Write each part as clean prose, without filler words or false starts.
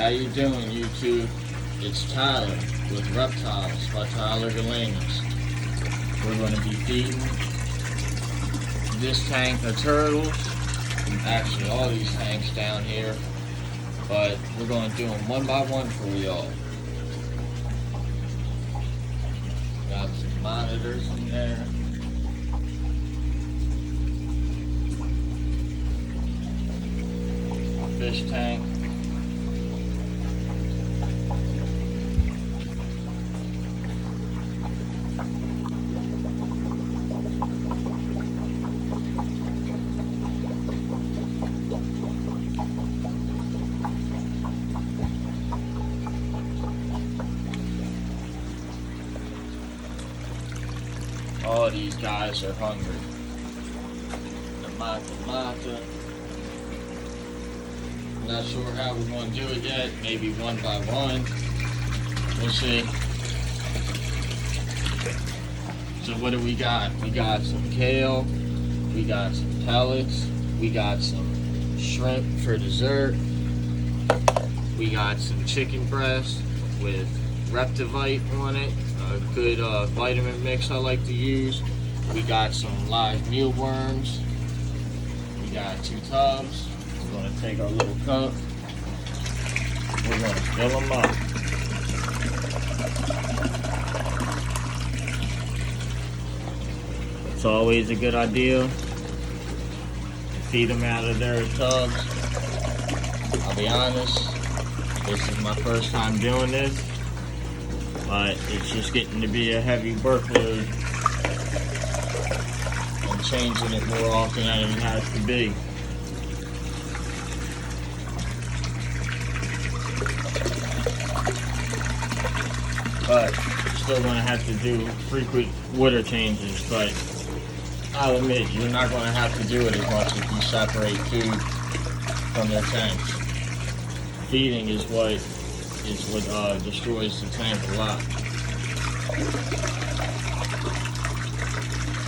How you doing, YouTube? It's Tyler with Reptiles by Tyler Galanis. We're going to be feeding this tank of turtles, actually all these tanks down here, but we're going to do them one by one for y'all. Got some monitors in there. Fish tank. All these guys are hungry. The mata. Not sure how we're going to do it yet. Maybe one by one. We'll see. So what do we got? We got some kale. We got some pellets. We got some shrimp for dessert. We got some chicken breast with Reptivite on it. A good vitamin mix I like to use. We got some live mealworms. We got 2 tubs. We're going to take our little cup. We're going to fill them up. It's always a good idea to feed them out of their tubs. I'll be honest, this is my first time doing this, but it's just getting to be a heavy workload and changing it more often than it has to be. But still going to have to do frequent water changes, but I'll admit you're not going to have to do it as much if you separate food from their tanks. Feeding is what destroys the tank a lot.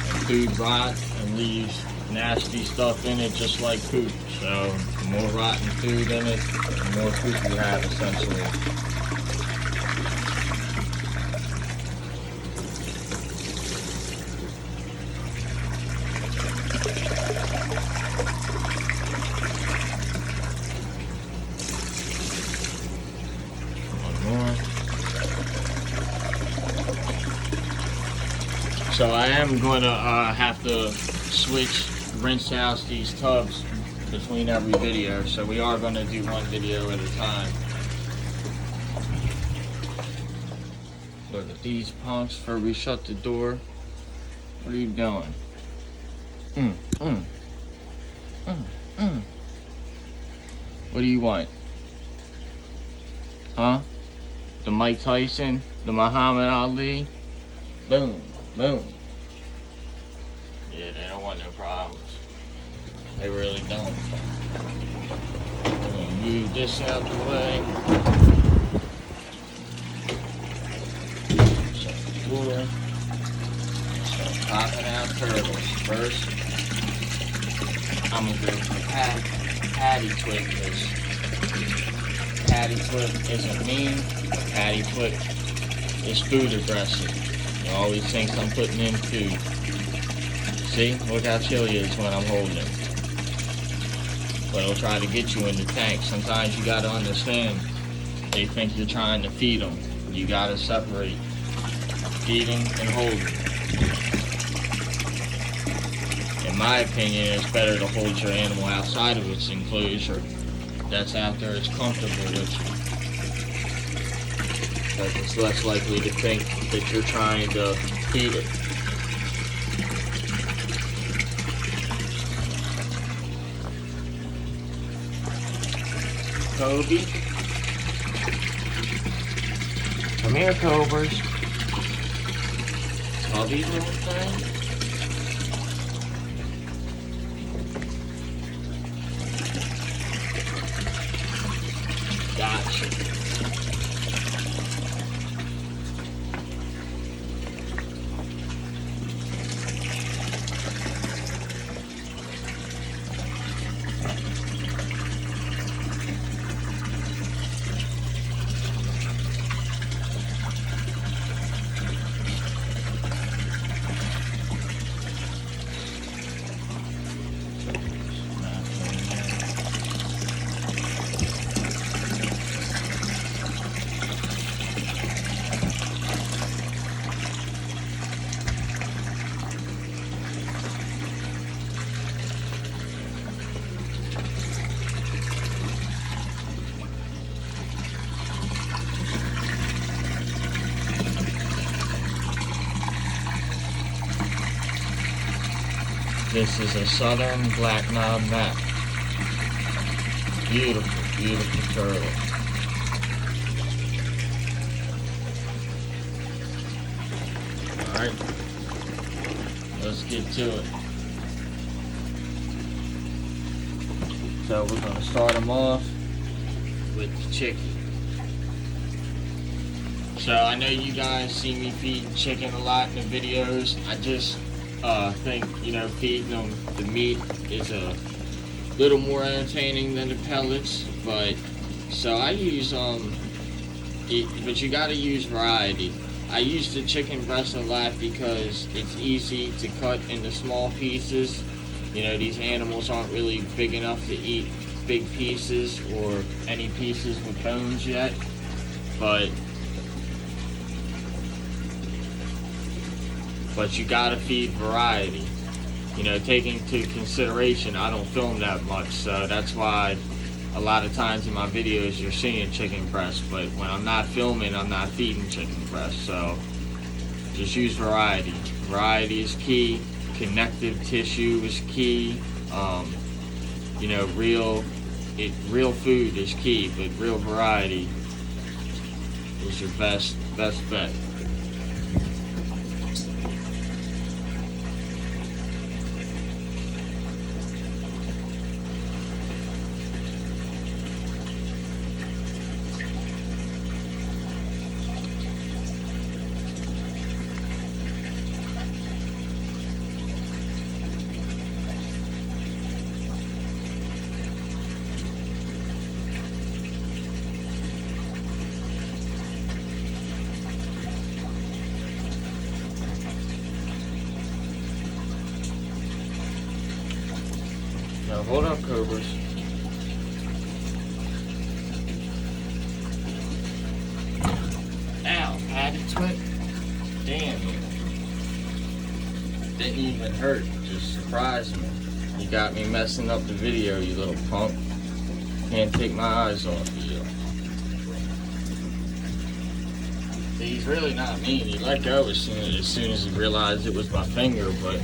And food rots and leaves nasty stuff in it just like poop. So the more rotten food in it, the more poop you have essentially. So I am going to have to rinse out these tubs between every video. So we are going to do one video at a time. Look at these punks before we shut the door. What are you doing? What do you want? Huh? The Mike Tyson? The Muhammad Ali? Boom. Boom. Yeah, they don't want no problems. They really don't. Move this out the way. Shut the door. Start popping out turtles. First, I'm gonna go for patty twig, because patty twig isn't mean. Patty twig is food aggressive. It always thinks I'm putting in food. See? Look how chilly it is when I'm holding it. But it'll try to get you in the tank. Sometimes you gotta understand, they think you're trying to feed them. You gotta separate feeding and holding. In my opinion, it's better to hold your animal outside of its enclosure. That's after it's comfortable with you. Because it's less likely to think that you're trying to feed it. Kobe. Come here, Cobras. All these little things. Gotcha. This is a southern black knob map. Beautiful, beautiful turtle. Alright, let's get to it. So we're going to start them off with the chicken. So I know you guys see me feeding chicken a lot in the videos. I just think, you know, feeding them the meat is a little more entertaining than the pellets. But so I use but you got to use variety. I use the chicken breast a lot because it's easy to cut into small pieces. You know, these animals aren't really big enough to eat big pieces or any pieces with bones yet. But you gotta feed variety. You know, taking into consideration I don't film that much, so that's why a lot of times in my videos you're seeing chicken breast, but when I'm not filming, I'm not feeding chicken breast. So just use variety. Variety is key. Connective tissue is key. You know, real food is key, but real variety is your best bet. Now hold up, cobras. Ow, patty twit. Damn. Didn't even hurt, just surprised me. You got me messing up the video, you little punk. Can't take my eyes off of you. See, he's really not mean. He let go as soon as he realized it was my finger, but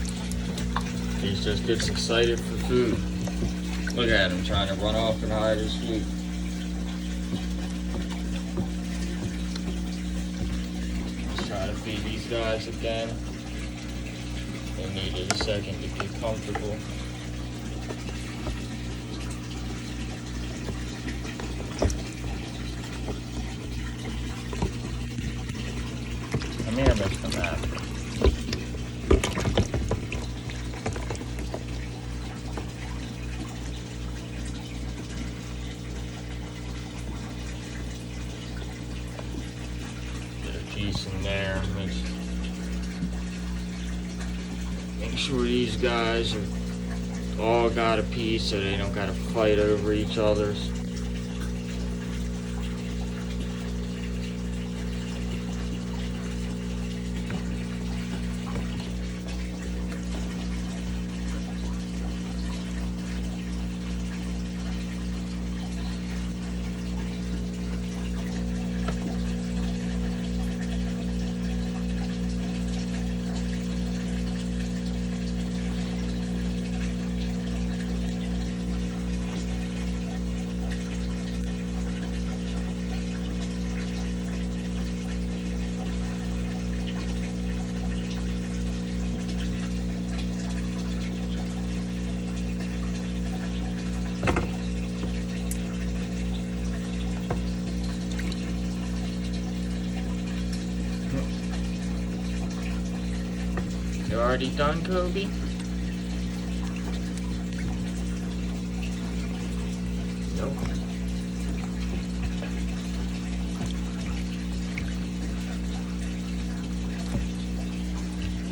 he just gets excited for food. Look at him trying to run off and hide his food. Let's try to feed these guys again. They needed a second to get comfortable. Come here, Mr. Matt. Piece in there. Make sure these guys are all got a piece so they don't gotta fight over each other's. You already done, Kobe? Nope.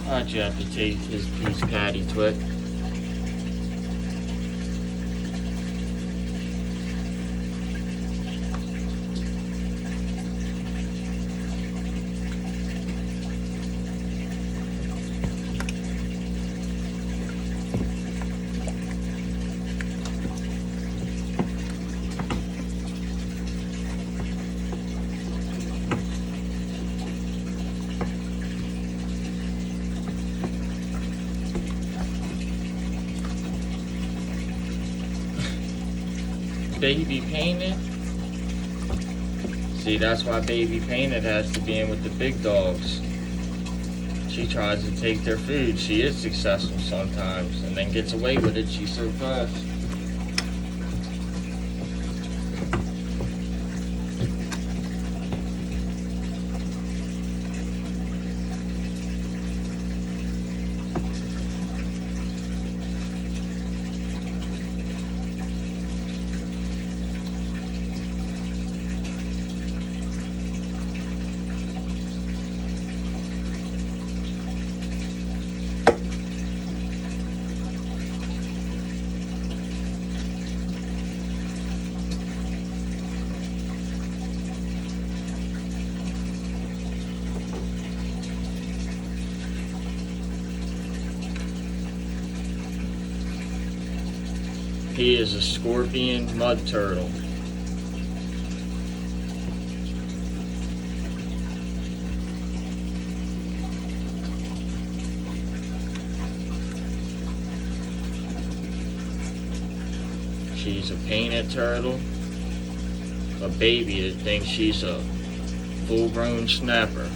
Why'd you have to take his piece, Patty Twit? Baby Painted. See, that's why Baby Painted has to be in with the big dogs. She tries to take their food. She is successful sometimes and then gets away with it. She's so fast. He is a scorpion mud turtle. She's a painted turtle. A baby that thinks she's a full-grown snapper.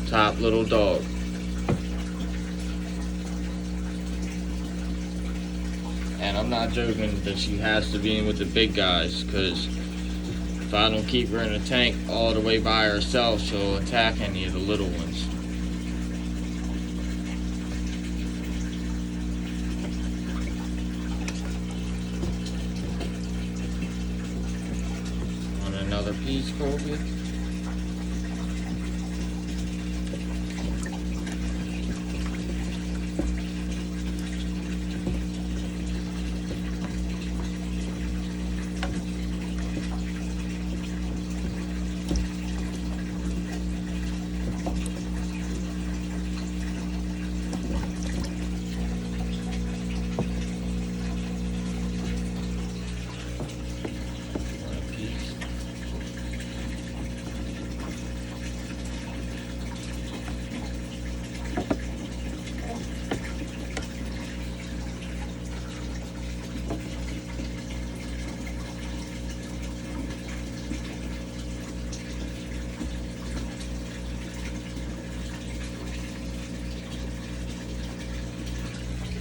Top little dog. And I'm not joking that she has to be in with the big guys, because if I don't keep her in a tank all the way by herself, she'll attack any of the little ones. Want another piece, Colby?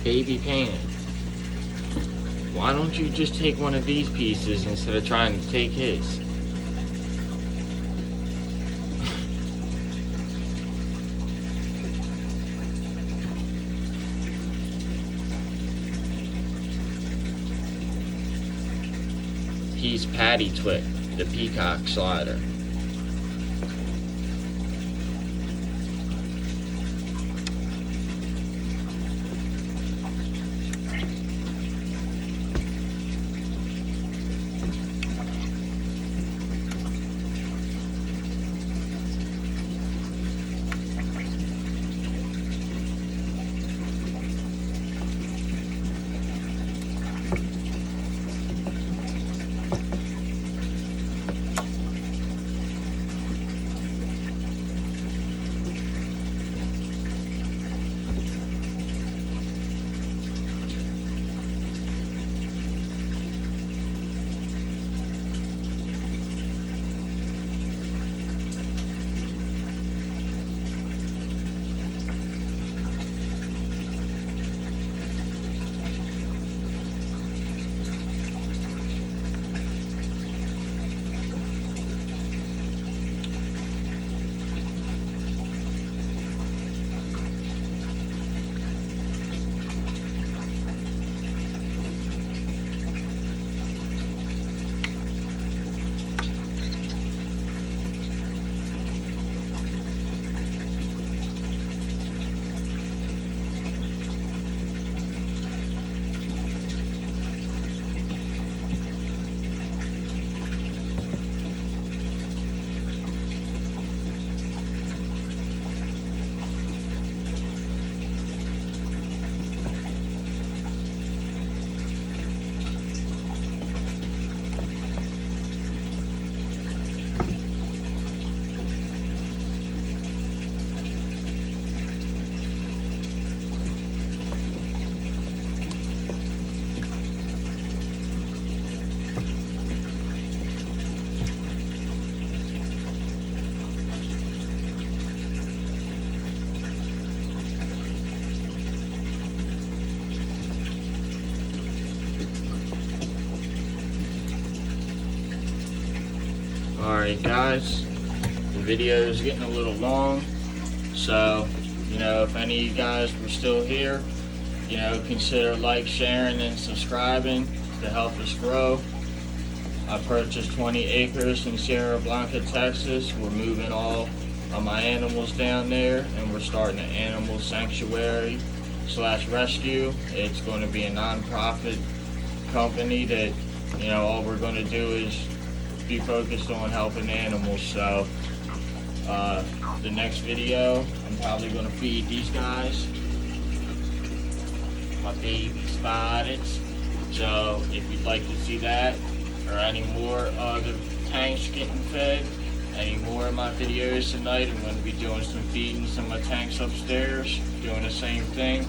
Baby Painted. Why don't you just take one of these pieces instead of trying to take his? He's Patty Twit, the peacock slider. Alright guys, the video is getting a little long, so you know, if any of you guys were still here, you know, consider like, sharing, and subscribing to help us grow. I purchased 20 acres in Sierra Blanca, Texas. We're moving all of my animals down there, and we're starting an animal sanctuary / rescue. It's going to be a non-profit company that, you know, all we're going to do is be focused on helping animals. So the next video, I'm probably going to feed these guys, my baby spiders. So if you'd like to see that or any more of the tanks getting fed, any more of my videos tonight, I'm going to be doing some feeding some of my tanks upstairs, doing the same thing.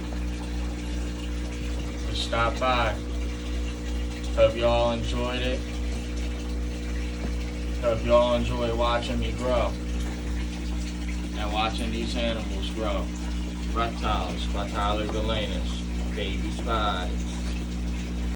Just stop by. Hope y'all enjoyed it. Hope y'all enjoy watching me grow and watching these animals grow. Reptiles by Tyler Galanus, baby spiders.